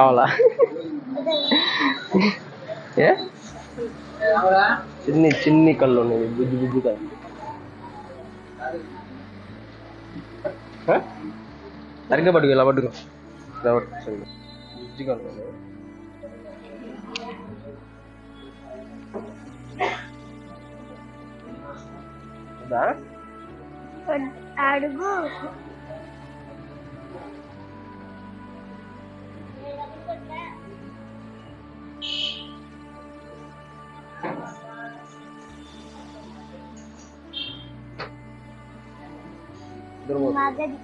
కావాలా? ఏ చిన్ని చిన్ని కళ్ళు ఉన్నాయి, బుజ్జి బుజ్జి కళ్ళు. సరిగ్గా పట్టుకు, ఇలా పట్టుకో. బుజ్జి కళ్ళు ఉన్నాయి. అడుగు. మగది.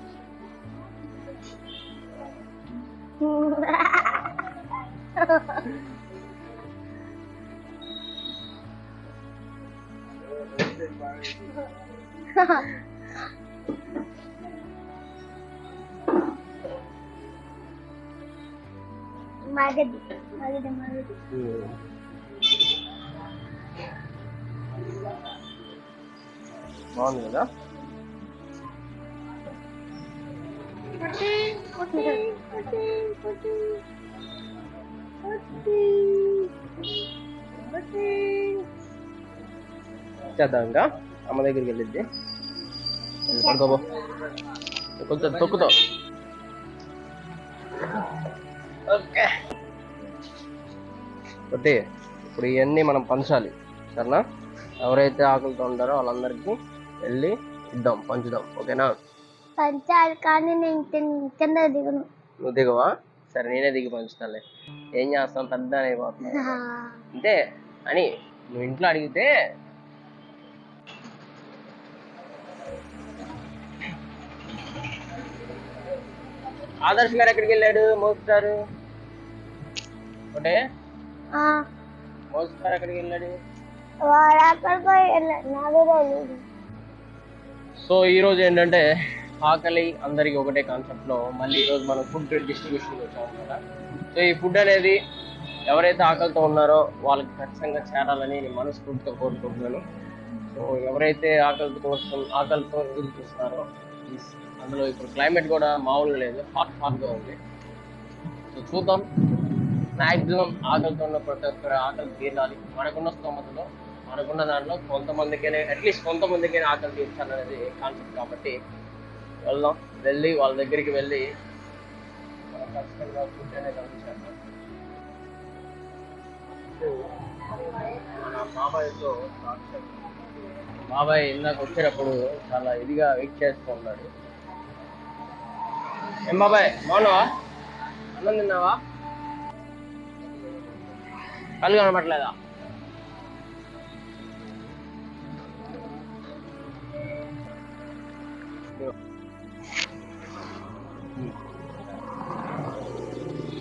మగది మగది మగది. బాగుంది కదా? చేద్దాం ఇంకా. అమ్మ దగ్గరికి వెళ్ళిద్ది. పడుకోబో, కొంచెం తొక్కుతావు. ఓకే, ఒకటి ఇప్పుడు ఇవన్నీ మనం పంచాలి, సరేనా? ఎవరైతే ఆకలితో ఉంటారో వాళ్ళందరికీ వెళ్ళి ఇద్దాం, పంచుదాం. ఓకేనా? పంచాలి, కానీ నేను కింద దిగను. నువ్వు దిగవా? సరే, నేనే దిగి పంచుతానులే. ఏం చేస్తాం, పెద్ద అయిపోతున్నా అంతే అని నువ్వు ఇంట్లో అడిగితే. ఆదర్శ్ గారు ఎక్కడికి వెళ్ళాడు? మోస్తారు ఒకటే. మోస్తారు ఎక్కడికి వెళ్ళాడు? సో ఈరోజు ఏంటంటే ఆకలి అందరికి ఒకటే కాన్సెప్ట్ లో మళ్ళీ ఈరోజు మనం ఫుడ్ డిస్ట్రిబ్యూషన్ వచ్చాము కదా. సో ఈ ఫుడ్ అనేది ఎవరైతే ఆకలితో ఉన్నారో వాళ్ళకి ఖచ్చితంగా చేరాలని నేను మనస్ఫూర్తిగా కోరుకుంటున్నాను. సో ఎవరైతే ఆకలితో ఎదురు చూస్తున్నారో, అందులో ఇప్పుడు క్లైమేట్ కూడా మామూలు లేదు, హాట్గా ఉంది. సో చూద్దాం, మ్యాక్సిమం ఆకలితో ఉన్న ప్రతి ఒక్కరు ఆకలి తీరాలి. మనకున్న స్తోమతలో, మనకున్న దాంట్లో కొంతమందికైనా, అట్లీస్ట్ కొంతమందికైనా ఆకలి తీర్చాలనేది కాన్సెప్ట్. కాబట్టి వెళ్దాం, వెళ్ళి వాళ్ళ దగ్గరికి వెళ్ళి మనం ఖచ్చితంగా ఫుడ్ అనేది అందించాలి. మన బాబాయ్తో బాబాయ్ ఇందాక వచ్చేటప్పుడు చాలా ఇదిగా వెయిట్ చేస్తూ ఉన్నాడు. ఏం బాబాయ్, బాగున్నావా? అన్నం తిన్నావా? కళ్ళు కనపట్లేదా?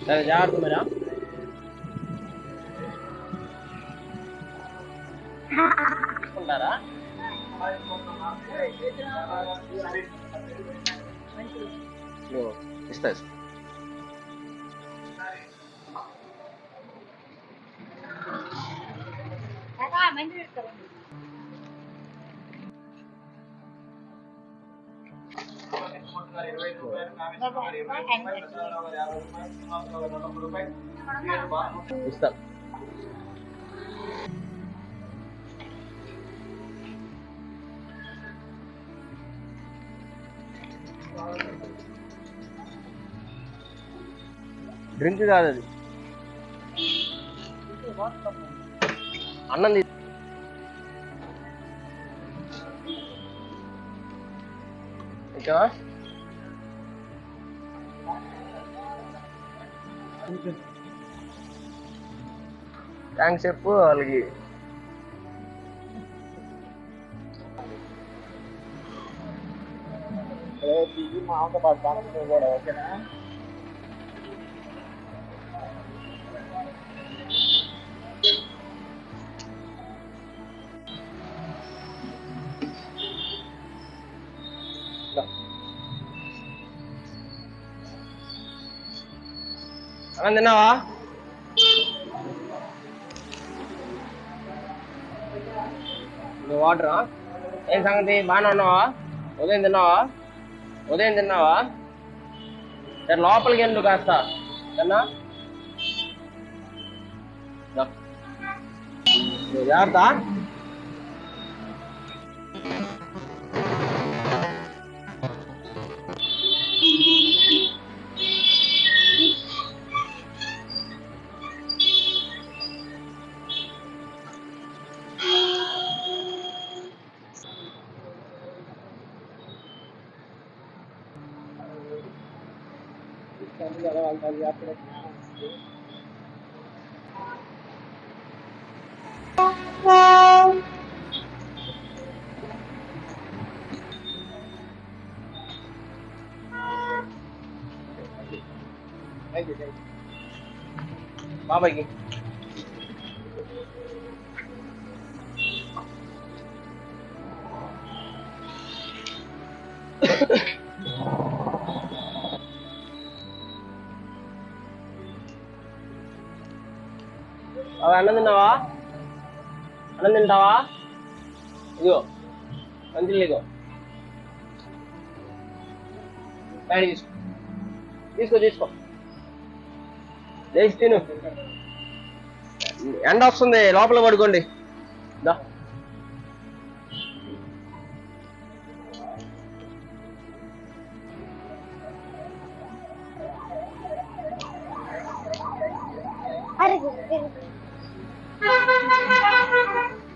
సరే, జాగ్రత్త మేరా. ఉంటారా? ఇస్తా. ఇస్తా. డ్రింక్ కాదు అది, అన్నం. ఇంకా థ్యాంక్స్ చెప్పు వాళ్ళకి. ఓకేనా? అన్నం తిన్నావా? నువ్వు వాటరా? ఏం సంగతి, బాగానే ఉన్నావా? ఉదయం తిన్నావా? సరే లోపలికి వెళ్ళు కాస్త, సరేనా? దా. ఇదిగో జాగ్రత్త. బాబాయ్కి అన్నం తిన్నావా? అన్నం తింటావా? ఇదిగో మంచిలు ఇదిగో బయట తీసుకో తీసుకో తీసుకో లేచి తిను. ఎండ వస్తుంది, లోపల పడుకోండి. దా.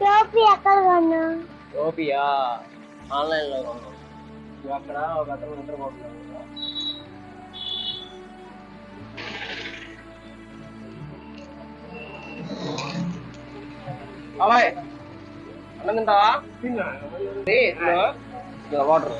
టోపీ ఎక్కడ కొన్నా? టోపీయా ఆన్లైన్ లో కొన్నాం. అక్కడ ఒక అతను నిద్రపోతున్నాడు. బాబాయ్ అన్నం తింటావా? వాటర్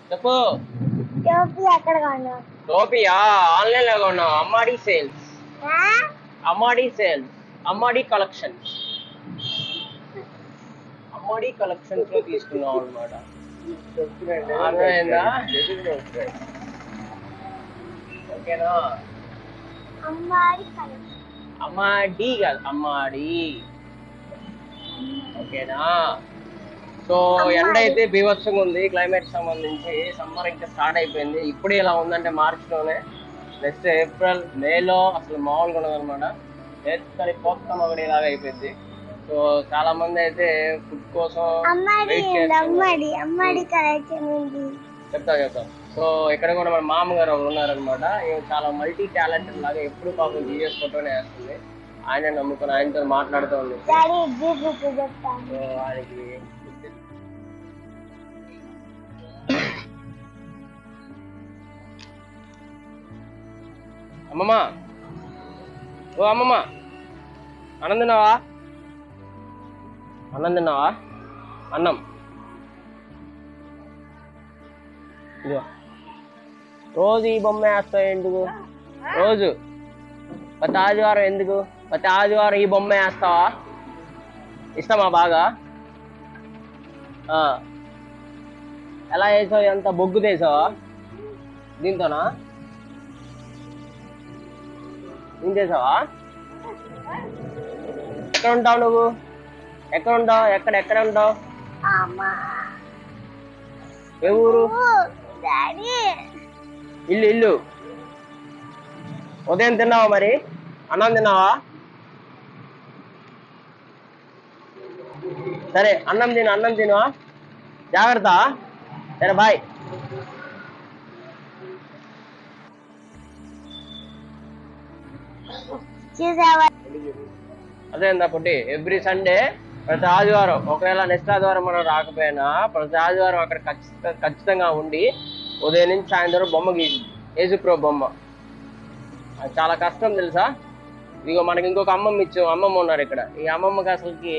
చెప్పు. టోపీ ఎక్కడ కొన్నా? టోపీయా ఆన్లైన్ లో కొన్నాం. అమ్మాడి సేల్స్, అమ్మాడి సేల్స్, అమ్మాడి కలెక్షన్స్, అమ్మాడి కలెక్షన్స్ లో తీసుకున్నాం అనమాట. అర్థమైందా? ఓకేనా? అమ్మాడి కాదు అమ్మాడి. ఓకేనా? సో ఎండ అయితే బీభత్సంగా ఉంది. క్లైమేట్ సంబంధించి సమ్మర్ ఇంకా స్టార్ట్ అయిపోయింది. ఇప్పుడే ఇలా ఉందంటే మార్చిలోనే, నెక్స్ట్ ఏప్రిల్ మేలో అసలు మామూలుగా ఉండదు అనమాట. నేర్చుకొని పోతాం ఒకటి ఇలాగ అయిపోయింది. సో చాలా మంది అయితే ఫుడ్ కోసం చెప్తా. సో ఇక్కడ కూడా మన మామగారు ఒకరు ఉన్నారనమాట. చాలా మల్టీ టాలెంటెడ్ లాగా ఎప్పుడు పాపం జీఎస్ ఫోటోనే వేస్తుంది. ఆయన నమ్ముకొని ఆయనతో మాట్లాడుతూ ఉంది. సో ఆయనకి అమ్మమ్మ, ఓ అమ్మమ్మ అన్నం తిన్నావా? అన్నం తిన్నావా? అన్నం ఇదిగో. రోజు ఈ బొమ్మ వేస్తావు ఎందుకు? రోజు ప్రతి ఆదివారం ఎందుకు? ప్రతి ఆదివారం ఈ బొమ్మ వేస్తావా? ఇష్టమా బాగా? ఎలా వేసావు? ఎంత బొగ్గు తీసావా? దీంతోనా? ఏం చేసావా? ఎక్కడ ఉంటావు నువ్వు? ఎక్కడ ఉంటావు? ఎక్కడ ఉంటావు? ఏ ఊరు? ఇల్లు. ఉదయం తిన్నావా? మరి అన్నం తిన్నావా? సరే అన్నం తిను. జాగ్రత్త. సరే బాయ్. అదే పుట్టి ఎవ్రీ సండే ప్రతి ఆదివారం, ఒకవేళ నెక్స్ట్ ఆదివారం మనం రాకపోయినా ప్రతి ఆదివారం అక్కడ ఖచ్చితంగా ఉండి ఉదయం నుంచి సాయంత్రం బొమ్మ గీసి యేసుప్రో బొమ్మ. అది చాలా కష్టం తెలుసా? ఇదిగో మనకి ఇంకొక అమ్మమ్మ ఉన్నారు ఇక్కడ. ఈ అమ్మమ్మకి అసలుకి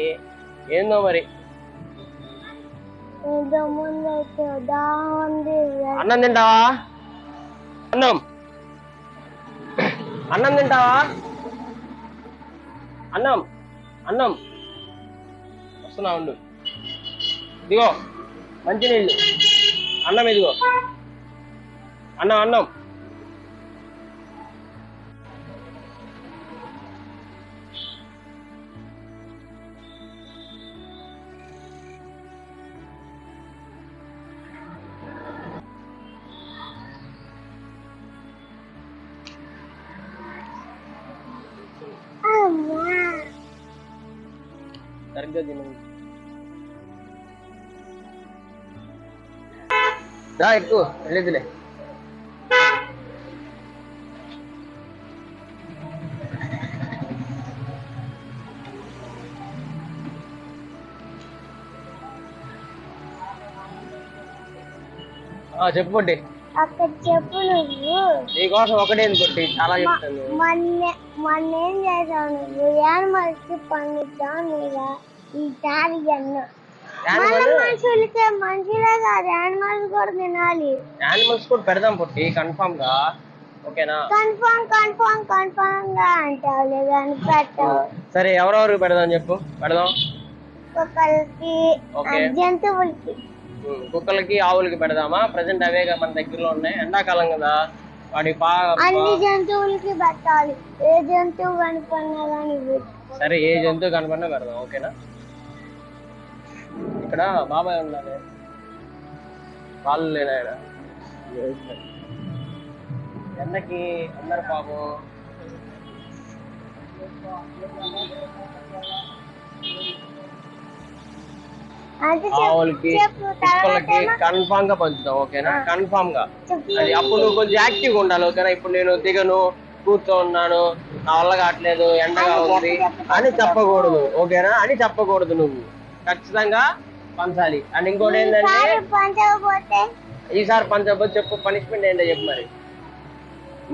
ఏందో మరి. అన్నం తింటావా? అన్నం తింటావా? అన్నం వస్తున్నా ఉండు. ఇదిగో మంచినీళ్ళు, అన్నం ఇదిగో. అన్నం సరిగ్గా తిను. రా ఎక్కువ వెళ్ళేదిలే. చెప్పు పొట్టి. అక్కడ చెప్పు నువ్వు. నీకోసం ఒకటే పొట్టి, చాలా చెప్తాను. మొన్న ఏం చేసావు నువ్వు? యానిమల్స్ కి పండుతావు లేదా ఈసారి అన్న. మనుషులకే మనుషులే కాదు, యానిమల్స్ కూడా తినాలి. యానిమల్స్ కూడా పెడదాం పొట్టి, కన్ఫామ్ గా. ఓకేనా? కన్ఫామ్ గా అంటావు లేదా పెట్టావు. సరే ఎవరెవరు పెడదాం చెప్పు. పెడదాం కుక్కలకి, జంతువులకి. కుక్కలకి ఆవులకి పెడదామా? ప్రజెంట్ అవేగా మన దగ్గరలో ఉన్నాయి, ఎండాకాలం కదా వాటి అన్ని జంతువులకి పెట్టాలి. ఏ జంతువు కనుపడినా కానీ. సరే ఏ జంతువు కనపడినా పెడదాం. ఓకేనా? ఇక్కడ బాబాయ్ ఉన్నారు, వాళ్ళు లేనాయన ఎండకి అందరు పాపం. ఆవులకి కుక్కలకి కన్ఫామ్ గా పంచుతాం. ఓకేనా? కన్ఫామ్ గా. అది అప్పుడు నువ్వు కొంచెం యాక్టివ్ గా ఉండాలి. ఓకేనా? ఇప్పుడు నేను దిగను, కూర్చోన్నాను, నా వల్ల కావట్లేదు, ఎండగా ఉంది అని చెప్పకూడదు. ఓకేనా? అని చెప్పకూడదు. నువ్వు ఖచ్చితంగా పంచాలి. అండ్ ఇంకోటి ఏంటంటే, ఈసారి పంచకపోతే చెప్పు, పనిష్మెంట్ ఏంటో చెప్పు. మరి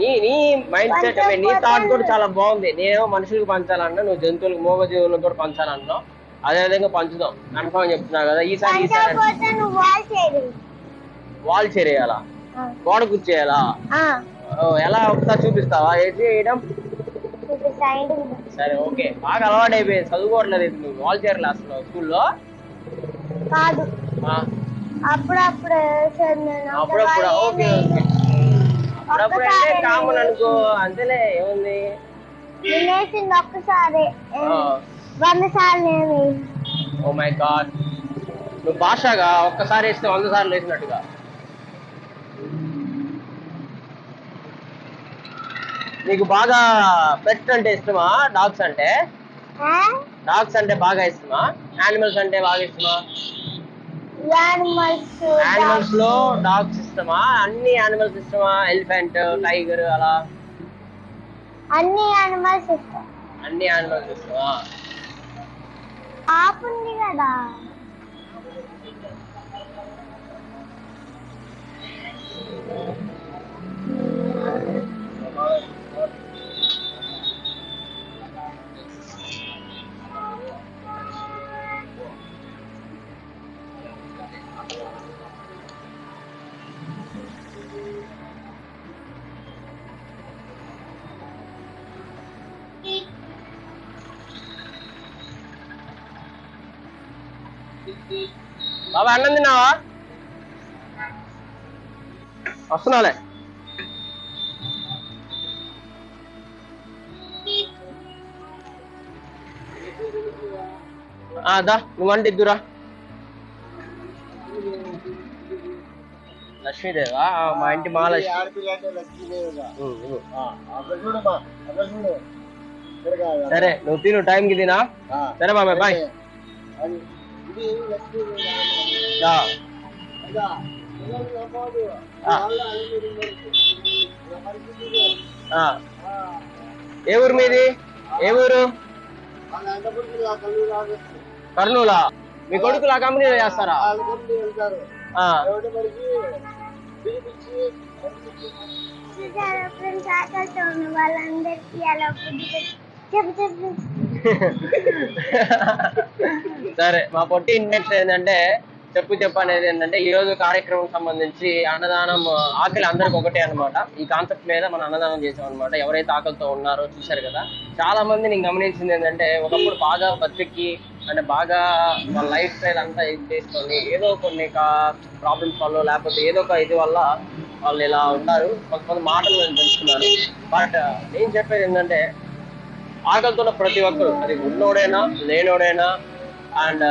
నీ మైండ్ సెట్, నీ థాట్ కూడా చాలా బాగుంది. నేనేమో మనుషులకు పంచాలన్నా, నువ్వు జంతువులకు, మూగ జీవులకు కూడా పంచాలన్నావు. అదే విధంగా పంచుదాం, కన్ఫర్మ్ చెప్తున్నా కదా. ఈసారి వాల్ చేయాలా, గోడ కూర్చేయాలా? ఎలా ఒకసారి చూపిస్తావా వేయడం? సరే ఓకే. బాగా అలవాటు అయిపోయింది, చదువుకోవట్లేదు నువ్వు. వాల్ చైర్ అసలు స్కూల్లో కాదు, అప్పుడప్పుడు. Okay okay. అప్పుడప్పుడు అంటే కామన్ అనుకో, అంతేలే, ఏముంది. ఒక్కసారి 100 సార్లు. ఓ మై గాడ్, నువ్వు భాషగా ఒక్కసారి వేస్తే 100 సార్లు వేసినట్టుగా. నీకు బాగా పెట్స్ అంటే ఇష్టమా? డాగ్స్ అంటే బాగా ఇష్టమా? యానిమల్స్ అంటే బాగా ఇష్టమా? యానిమల్స్ లో డాగ్స్ ఇష్టమా? అన్ని యానిమల్స్ ఇష్టమా? ఎలిఫెంట్, టైగర్ అలా అన్ని యానిమల్స్ ఇష్టం. అన్ని యానిమల్స్ ఇష్టమా? ఆపుంది కదా. బాబా అన్నం తిన్నావా? వస్తున్నాలే. దా నువ్వంటే ఇద్దురా. లక్ష్మీదేవా? మా ఇంటి మహాలక్ష్మి. సరే నువ్వు తిను, టైంకి తినా. సరే బాబాయ్, బాయ్. ఏ ఊరు మీది? ఏ ఊరు? కర్నూలా? మీ కొడుకులు ఆ కంపెనీలో చేస్తారా? సరే, మా పొట్టి ఇండెక్స్ ఏంటంటే చెప్పు అనేది ఏంటంటే, ఈ రోజు కార్యక్రమం సంబంధించి అన్నదానం, ఆకలి అందరికి ఒకటే అనమాట. ఈ కాన్సెప్ట్ మీద మనం అన్నదానం చేసాం అనమాట. ఎవరైతే ఆకలితో ఉన్నారో చూశారు కదా. చాలా మంది నేను గమనించింది ఏంటంటే, ఒకప్పుడు బాగా బతికి అంటే బాగా వాళ్ళ లైఫ్ స్టైల్ అంతా ఇది చేసుకొని ఏదో కొన్ని ప్రాబ్లమ్స్ వల్ల లేకపోతే ఏదో ఒక ఇది వల్ల వాళ్ళు ఇలా ఉన్నారు. కొంతమంది మాటలు నేను తెలుసుకున్నాను. బట్ నేను చెప్పేది ఏంటంటే, ఆకలితో ప్రతి ఒక్కరు, అది ఉన్నోడైనా లేనోడైనా, అండ్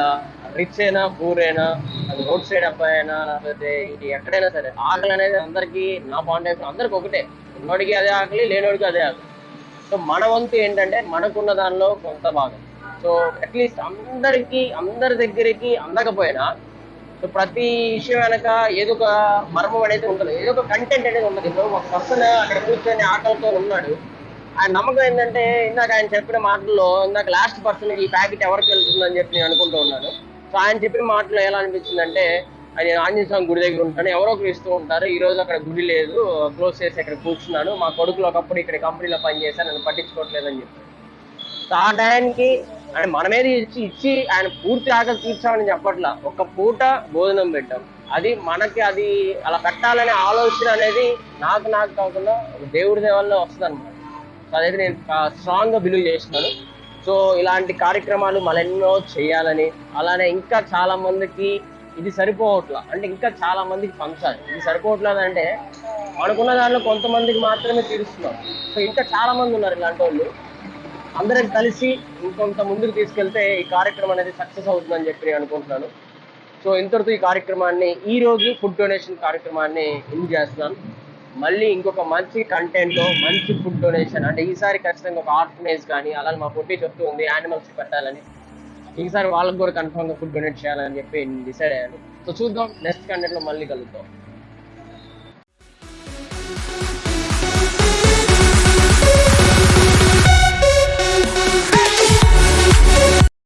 రిచ్ అయినా పూర్ అయినా, అది రోడ్ సైడ్ అబ్బాయి అయినా, లేకపోతే ఇది ఎక్కడైనా సరే, ఆకలి అనేది అందరికీ, నా పాయింట్ ఆఫ్ వ్యూ అందరికి ఒకటే. ఉన్నోడికి అదే ఆకలి, లేనోడికి అదే ఆకలి. సో మన వంతు ఏంటంటే మనకున్న దానిలో కొంత భాగం. సో సో అట్లీస్ట్ అందరి దగ్గరికి అందకపోయినా సో ప్రతి విషయం వెనక ఏదో ఒక మర్మం అనేది ఉంటుంది, ఏదో ఒక కంటెంట్ అనేది ఉంటుంది. ఇప్పుడు ఒక పర్సన్ అక్కడ కూర్చొని ఆకలితో ఉన్నాడు, ఆయన నమ్మకం ఏంటంటే ఇందాక ఆయన చెప్పిన మాటల్లో ఇందాక లాస్ట్ పర్సన్ ఈ ప్యాకెట్ ఎవరికి వెళ్తుందని చెప్పి నేను అనుకుంటూ ఉన్నాను. సో ఆయన చెప్పిన మాటలో ఎలా అనిపించిందంటే, ఆయన ఆంజనేయ స్వామి గుడి దగ్గర ఉంటాను, ఎవరో ఒకరు ఇస్తూ ఉంటారు, ఈ రోజు అక్కడ గుడి లేదు, క్లోజ్ చేసి ఇక్కడ కూర్చున్నాను, మా కొడుకులు ఒకప్పుడు ఇక్కడ కంపెనీలో పనిచేశాను, నన్ను పట్టించుకోవట్లేదని చెప్పి. సో ఆ టైంకి అంటే మన మీద ఇచ్చి ఆయన పూర్తి ఆకలి తీర్చామని చెప్పట్లా, ఒక పూట భోజనం పెట్టాం, అది మనకి అది అలా పెట్టాలనే ఆలోచన అనేది నాకు కాకుండా దేవుడి దేవాల్లో వస్తుంది అనమాట. సో అదైతే నేను స్ట్రాంగ్ గా బిలీవ్ చేస్తున్నాను. సో ఇలాంటి కార్యక్రమాలు మరెన్నో చేయాలని, అలానే ఇంకా చాలా మందికి ఇది సరిపోవట్లా, అంటే ఇంకా చాలా మందికి పంచాలి. ఇది సరిపోవట్లేదు అంటే మనకున్న దాంట్లో కొంతమందికి మాత్రమే తీరుస్తున్నాం. సో ఇంకా చాలా మంది ఉన్నారు ఇలాంటి వాళ్ళు, అందరం కలిసి ఇంకొంత ముందుకు తీసుకెళ్తే ఈ కార్యక్రమం అనేది సక్సెస్ అవుతుందని చెప్పి నేను అనుకుంటున్నాను. సో ఇంతటితో ఈ కార్యక్రమాన్ని, ఈ రోజు ఫుడ్ డొనేషన్ కార్యక్రమాన్ని ఎండ్ చేస్తున్నాను. మళ్ళీ ఇంకొక మంచి కంటెంట్, మంచి ఫుడ్ డొనేషన్, అంటే ఈసారి ఖచ్చితంగా ఒక ఆర్ఫనేజ్ కానీ, అలాగే మా పొట్టి చెప్తూ ఉంది యానిమల్స్ పెట్టాలని, ఈసారి వాళ్ళకి కూడా కన్ఫర్మ్ గా ఫుడ్ డొనేట్ చేయాలని చెప్పి డిసైడ్ అయ్యాను. సో చూద్దాం, నెక్స్ట్ కంటెంట్ లో మళ్ళీ కలుద్దాం.